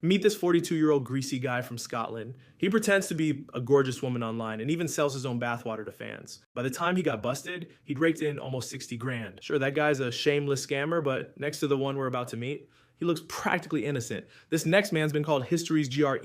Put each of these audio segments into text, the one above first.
Meet this 42-year-old greasy guy from Scotland. He pretends to be a gorgeous woman online and even sells his own bathwater to fans. By the time he got busted, he'd raked in almost 60 grand. Sure, that guy's a shameless scammer, but next to the one we're about to meet, he looks practically innocent. This next man's been called history's GR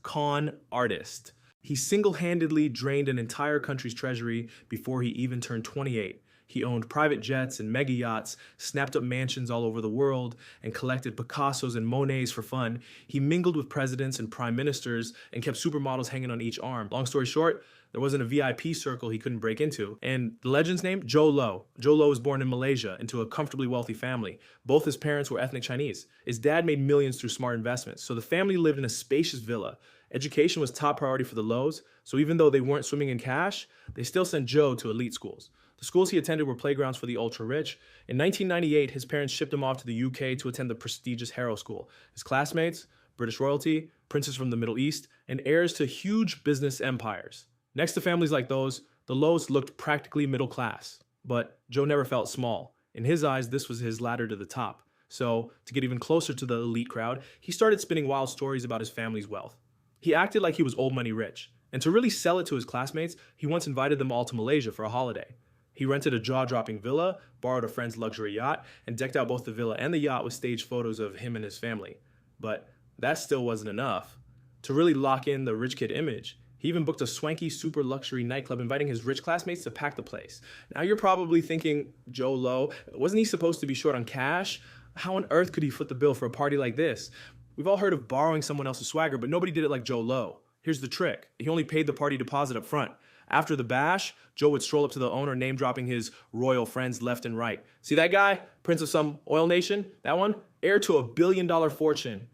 con artist. He single-handedly drained an entire country's treasury before he even turned 28. He owned private jets and mega yachts, snapped up mansions all over the world, and collected Picassos and Monets for fun. He mingled with presidents and prime ministers and kept supermodels hanging on each arm. Long story short, there wasn't a VIP circle he couldn't break into. And the legend's name? Jho Low. Jho Low was born in Malaysia into a comfortably wealthy family. Both his parents were ethnic Chinese. His dad made millions through smart investments, so the family lived in a spacious villa. Education was top priority for the Lows, so even though they weren't swimming in cash, they still sent Joe to elite schools. The schools he attended were playgrounds for the ultra-rich. In 1998, his parents shipped him off to the UK to attend the prestigious Harrow School. His classmates, British royalty, princes from the Middle East, and heirs to huge business empires. Next to families like those, the Lows looked practically middle class. But Joe never felt small. In his eyes, this was his ladder to the top. So, to get even closer to the elite crowd, he started spinning wild stories about his family's wealth. He acted like he was old money rich. And to really sell it to his classmates, he once invited them all to Malaysia for a holiday. He rented a jaw-dropping villa, borrowed a friend's luxury yacht, and decked out both the villa and the yacht with staged photos of him and his family. But that still wasn't enough. To really lock in the rich kid image, he even booked a swanky, super luxury nightclub, inviting his rich classmates to pack the place. Now you're probably thinking, Jho Low, wasn't he supposed to be short on cash? How on earth could he foot the bill for a party like this? We've all heard of borrowing someone else's swagger, but nobody did it like Jho Low. Here's the trick. He only paid the party deposit up front. After the bash, Joe would stroll up to the owner, name-dropping his royal friends left and right. See that guy? Prince of some oil nation? That one? Heir to $1 billion fortune.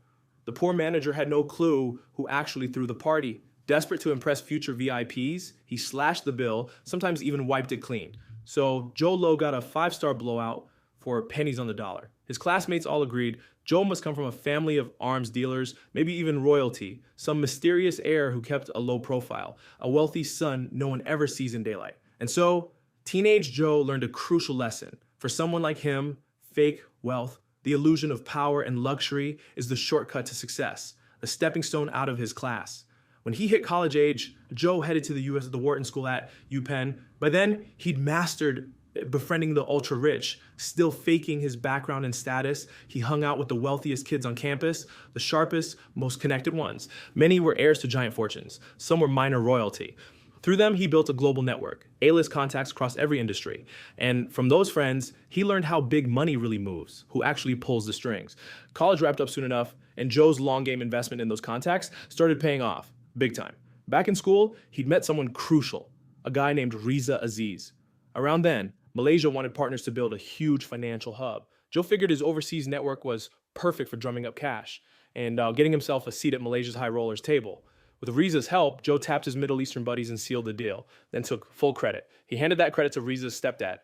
The poor manager had no clue who actually threw the party. Desperate to impress future VIPs, he slashed the bill, sometimes even wiped it clean. So Jho Low got a 5-star blowout for pennies on the dollar. His classmates all agreed Joe must come from a family of arms dealers, maybe even royalty, some mysterious heir who kept a low profile, a wealthy son no one ever sees in daylight. And so, teenage Joe learned a crucial lesson. For someone like him, fake wealth, the illusion of power and luxury is the shortcut to success, a stepping stone out of his class. When he hit college age, Joe headed to the the Wharton School at UPenn. By then, he'd mastered befriending the ultra-rich, still faking his background and status. He hung out with the wealthiest kids on campus, the sharpest, most connected ones. Many were heirs to giant fortunes. Some were minor royalty. Through them, he built a global network, A-list contacts across every industry. And from those friends, he learned how big money really moves, who actually pulls the strings. College wrapped up soon enough, and Joe's long-game investment in those contacts started paying off, big time. Back in school, he'd met someone crucial, a guy named Riza Aziz. Around then, Malaysia wanted partners to build a huge financial hub. Joe figured his overseas network was perfect for drumming up cash and getting himself a seat at Malaysia's high rollers table. With Riza's help, Joe tapped his Middle Eastern buddies and sealed the deal, then took full credit. He handed that credit to Riza's stepdad,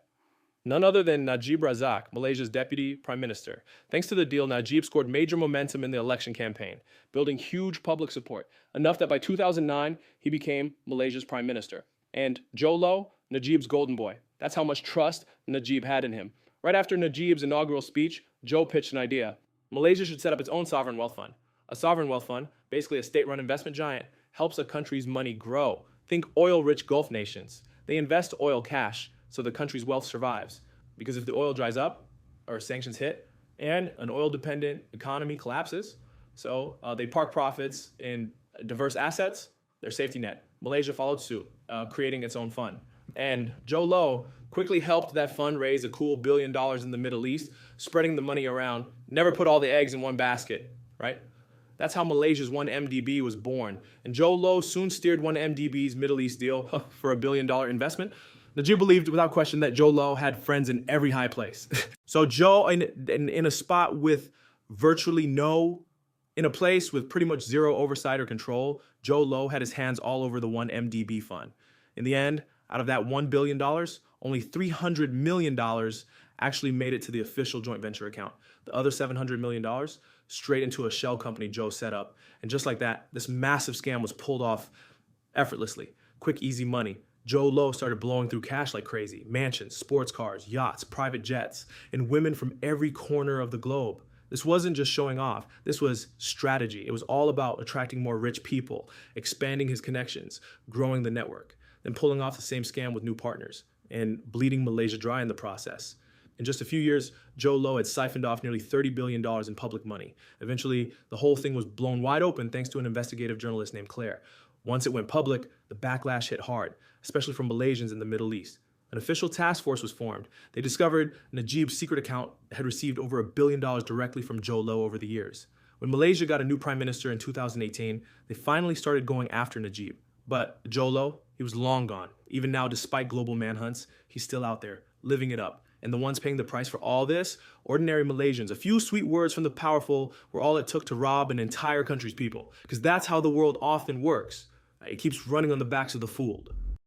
none other than Najib Razak, Malaysia's deputy prime minister. Thanks to the deal, Najib scored major momentum in the election campaign, building huge public support, enough that by 2009, he became Malaysia's prime minister. And Jho Low, Najib's golden boy. That's how much trust Najib had in him. Right after Najib's inaugural speech, Joe pitched an idea. Malaysia should set up its own sovereign wealth fund. A sovereign wealth fund, basically a state-run investment giant, helps a country's money grow. Think oil-rich Gulf nations. They invest oil cash so the country's wealth survives. Because if the oil dries up or sanctions hit and an oil-dependent economy collapses, so they park profits in diverse assets, their safety net. Malaysia followed suit, creating its own fund. And Jho Low quickly helped that fund raise a cool $1 billion in the Middle East, spreading the money around. Never put all the eggs in one basket, right? That's how Malaysia's 1MDB was born. And Jho Low soon steered 1MDB's Middle East deal for a $1 billion investment. Najib believed without question that Jho Low had friends in every high place. So Joe, in a spot with virtually in a place with pretty much zero oversight or control, Jho Low had his hands all over the 1MDB fund. In the end, out of that $1 billion, only $300 million actually made it to the official joint venture account. The other $700 million straight into a shell company Joe set up. And just like that, this massive scam was pulled off effortlessly. Quick, easy money. Jho Low started blowing through cash like crazy. Mansions, sports cars, yachts, private jets, and women from every corner of the globe. This wasn't just showing off, this was strategy. It was all about attracting more rich people, expanding his connections, growing the network, then pulling off the same scam with new partners, and bleeding Malaysia dry in the process. In just a few years, Jho Low had siphoned off nearly $30 billion in public money. Eventually, the whole thing was blown wide open thanks to an investigative journalist named Claire. Once it went public, the backlash hit hard, especially from Malaysians in the Middle East. An official task force was formed. They discovered Najib's secret account had received over $1 billion directly from Jho Low over the years. When Malaysia got a new prime minister in 2018, they finally started going after Najib. But Jho Low, he was long gone. Even now, despite global manhunts, he's still out there, living it up. And the ones paying the price for all this? Ordinary Malaysians. A few sweet words from the powerful were all it took to rob an entire country's people. Because that's how the world often works. It keeps running on the backs of the fooled.